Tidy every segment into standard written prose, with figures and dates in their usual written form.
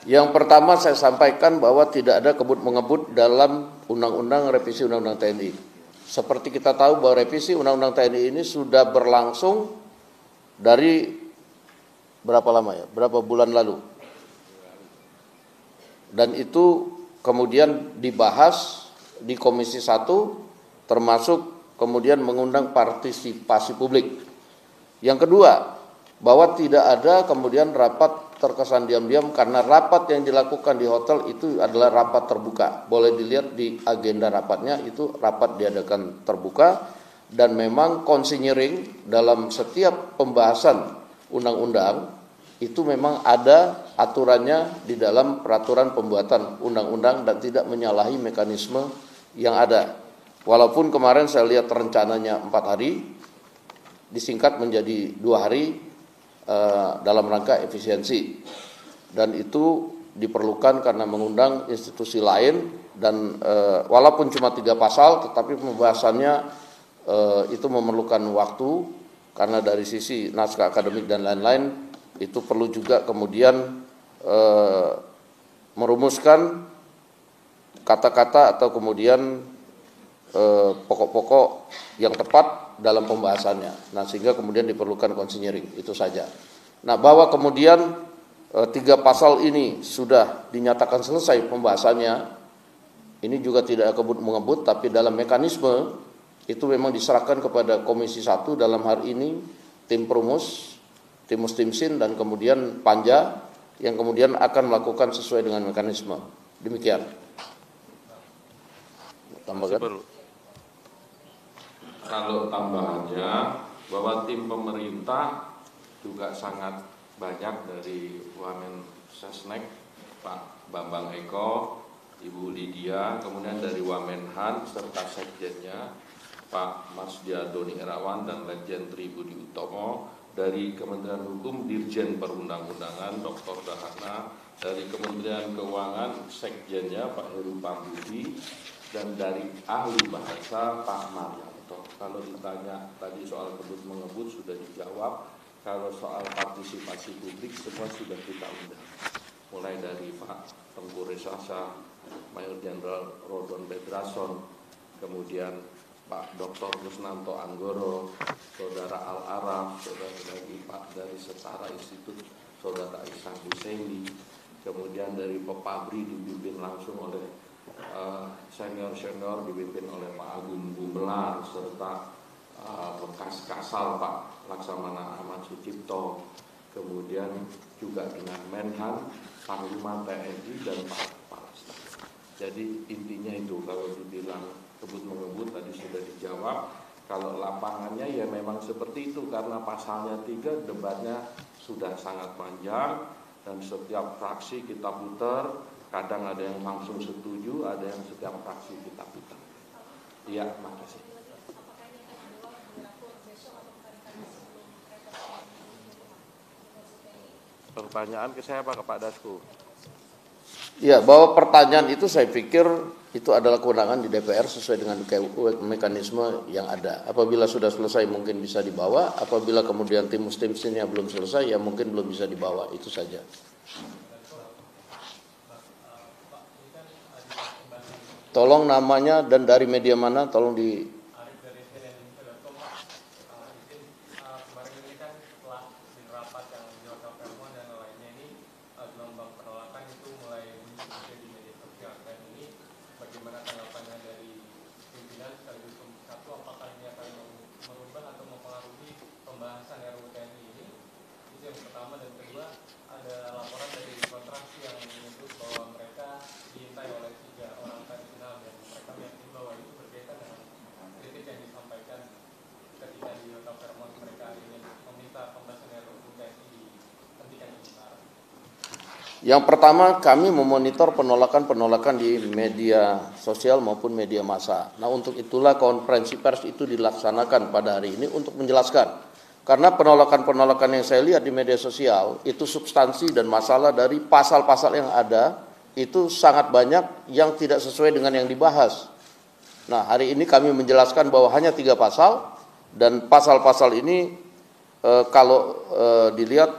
Yang pertama saya sampaikan bahwa tidak ada kebut-mengebut dalam Undang-Undang Revisi Undang-Undang TNI. Seperti kita tahu bahwa revisi Undang-Undang TNI ini sudah berlangsung dari berapa lama ya? Berapa bulan lalu. Dan itu kemudian dibahas di Komisi 1 termasuk kemudian mengundang partisipasi publik. Yang kedua, bahwa tidak ada kemudian rapat terkesan diam-diam karena rapat yang dilakukan di hotel itu adalah rapat terbuka. Boleh dilihat di agenda rapatnya itu rapat diadakan terbuka dan memang konsinyering dalam setiap pembahasan undang-undang itu memang ada aturannya di dalam peraturan pembuatan undang-undang dan tidak menyalahi mekanisme yang ada. Walaupun kemarin saya lihat rencananya 4 hari disingkat menjadi 2 hari dalam rangka efisiensi, dan itu diperlukan karena mengundang institusi lain dan walaupun cuma 3 pasal tetapi pembahasannya itu memerlukan waktu karena dari sisi naskah akademik dan lain-lain itu perlu juga kemudian merumuskan kata-kata atau kemudian pokok-pokok yang tepat dalam pembahasannya. Nah, sehingga kemudian diperlukan konsinyering, itu saja. Nah, bahwa kemudian 3 pasal ini sudah dinyatakan selesai pembahasannya, ini juga tidak kebut-mengebut, tapi dalam mekanisme itu memang diserahkan kepada Komisi 1 dalam hari ini, tim Perumus, tim Mustimsin, dan kemudian Panja yang kemudian akan melakukan sesuai dengan mekanisme. Demikian. Tambahkan. Kalau tambahannya bahwa tim pemerintah juga sangat banyak dari Wamen Sesnek, Pak Bambang Eko, Ibu Lydia, kemudian dari Wamenhan serta Sekjennya Pak Mas Diadoni Irawan dan Legend Tri Budi Utomo, dari Kementerian Hukum Dirjen Perundang-undangan Dr. Dahana, dari Kementerian Keuangan Sekjennya Pak Heru Pambudi, dan dari ahli bahasa Pak Marianto. Kalau ditanya tadi soal kebut-mengebut sudah dijawab, kalau soal partisipasi publik semua sudah kita undang. Mulai dari Pak Tengku Resasa, Mayor Jenderal Rodon Bedrason, kemudian Pak Dr. Kusnanto Anggoro, Saudara Al-Araf, Saudara lagi Pak dari Setara Institut, Saudara Ihsan Husaini, kemudian dari Pepabri dipimpin langsung oleh senior-senior dipimpin oleh Pak Agung Gumelar serta bekas Kasal Pak Laksamana Ahmad Sucipto, kemudian juga dengan Menhan, Panglima TNI dan Pak Palestina. Jadi intinya itu, kalau dibilang kebut-mengebut tadi sudah dijawab. Kalau lapangannya ya memang seperti itu karena pasalnya 3 debatnya sudah sangat panjang dan setiap fraksi kita putar. Kadang ada yang langsung setuju, ada yang setiap fraksi kita putar. Iya, makasih. Pertanyaan ke saya Pak, ke Pak Dasko. Ya, bahwa pertanyaan itu saya pikir itu adalah kewenangan di DPR sesuai dengan mekanisme yang ada. Apabila sudah selesai mungkin bisa dibawa, apabila kemudian tim Mustimsinnya belum selesai ya mungkin belum bisa dibawa, itu saja. Tolong namanya dan dari media mana, tolong di... Yang pertama, kami memonitor penolakan-penolakan di media sosial maupun media massa. Nah, untuk itulah konferensi pers itu dilaksanakan pada hari ini untuk menjelaskan. Karena penolakan-penolakan yang saya lihat di media sosial itu substansi dan masalah dari pasal-pasal yang ada itu sangat banyak yang tidak sesuai dengan yang dibahas. Nah, hari ini kami menjelaskan bahwa hanya 3 pasal dan pasal-pasal ini kalau dilihat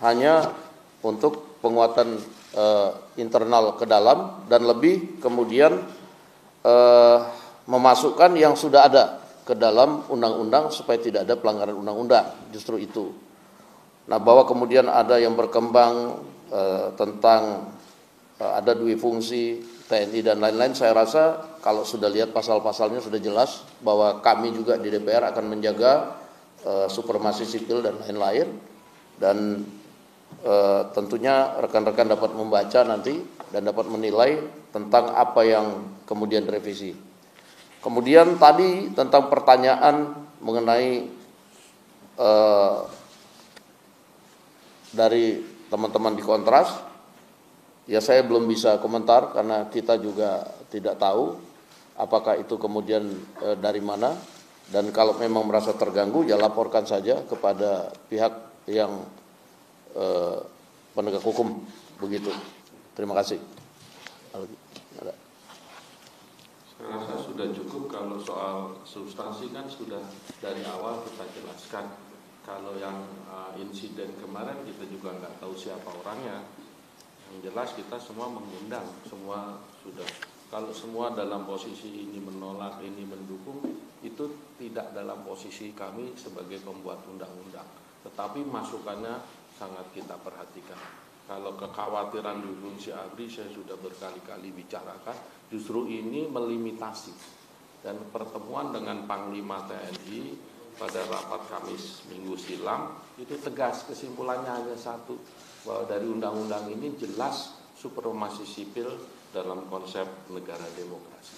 hanya untuk penguatan internal ke dalam dan lebih kemudian memasukkan yang sudah ada ke dalam undang-undang supaya tidak ada pelanggaran undang-undang, justru itu. Nah, bahwa kemudian ada yang berkembang tentang ada dua fungsi TNI dan lain-lain, saya rasa kalau sudah lihat pasal-pasalnya sudah jelas bahwa kami juga di DPR akan menjaga supremasi sipil dan lain-lain, dan tentunya rekan-rekan dapat membaca nanti dan dapat menilai tentang apa yang kemudian direvisi. Kemudian tadi tentang pertanyaan mengenai dari teman-teman di Kontras, ya saya belum bisa komentar karena kita juga tidak tahu apakah itu kemudian dari mana, dan kalau memang merasa terganggu ya laporkan saja kepada pihak yang penegak hukum, begitu. Terima kasih. Saya rasa sudah cukup. Kalau soal substansi kan sudah dari awal kita jelaskan. Kalau yang insiden kemarin kita juga nggak tahu siapa orangnya. Yang jelas kita semua mengundang, semua sudah. Kalau semua dalam posisi ini menolak, ini mendukung, itu tidak dalam posisi kami sebagai pembuat undang-undang. Tetapi masukannya sangat kita perhatikan. Kalau kekhawatiran di fungsi ABRI saya sudah berkali-kali bicarakan, justru ini melimitasi. Dan pertemuan dengan Panglima TNI pada rapat Kamis minggu silam itu tegas, kesimpulannya hanya satu, bahwa dari undang-undang ini jelas supremasi sipil dalam konsep negara demokrasi.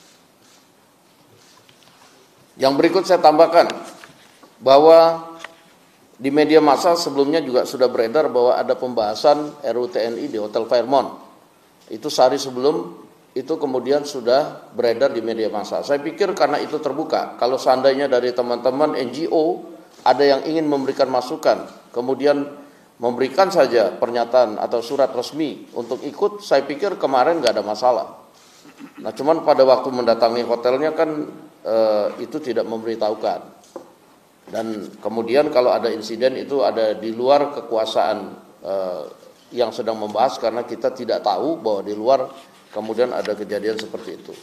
Yang berikut saya tambahkan bahwa di media massa sebelumnya juga sudah beredar bahwa ada pembahasan RUU TNI di Hotel Fairmont. Itu sehari sebelum itu kemudian sudah beredar di media massa. Saya pikir karena itu terbuka, kalau seandainya dari teman-teman NGO ada yang ingin memberikan masukan, kemudian memberikan saja pernyataan atau surat resmi untuk ikut, saya pikir kemarin nggak ada masalah. Nah, cuman pada waktu mendatangi hotelnya kan itu tidak memberitahukan. Dan kemudian kalau ada insiden itu ada di luar kekuasaan yang sedang membahas, karena kita tidak tahu bahwa di luar kemudian ada kejadian seperti itu.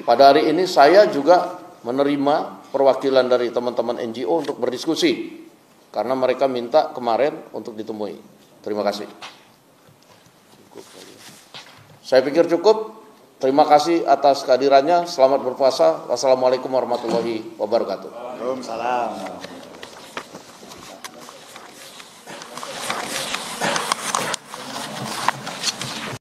Pada hari ini saya juga menerima perwakilan dari teman-teman NGO untuk berdiskusi, karena mereka minta kemarin untuk ditemui. Terima kasih. Saya pikir cukup. Terima kasih atas kehadirannya. Selamat berpuasa. Wassalamualaikum warahmatullahi wabarakatuh. Waalaikumsalam.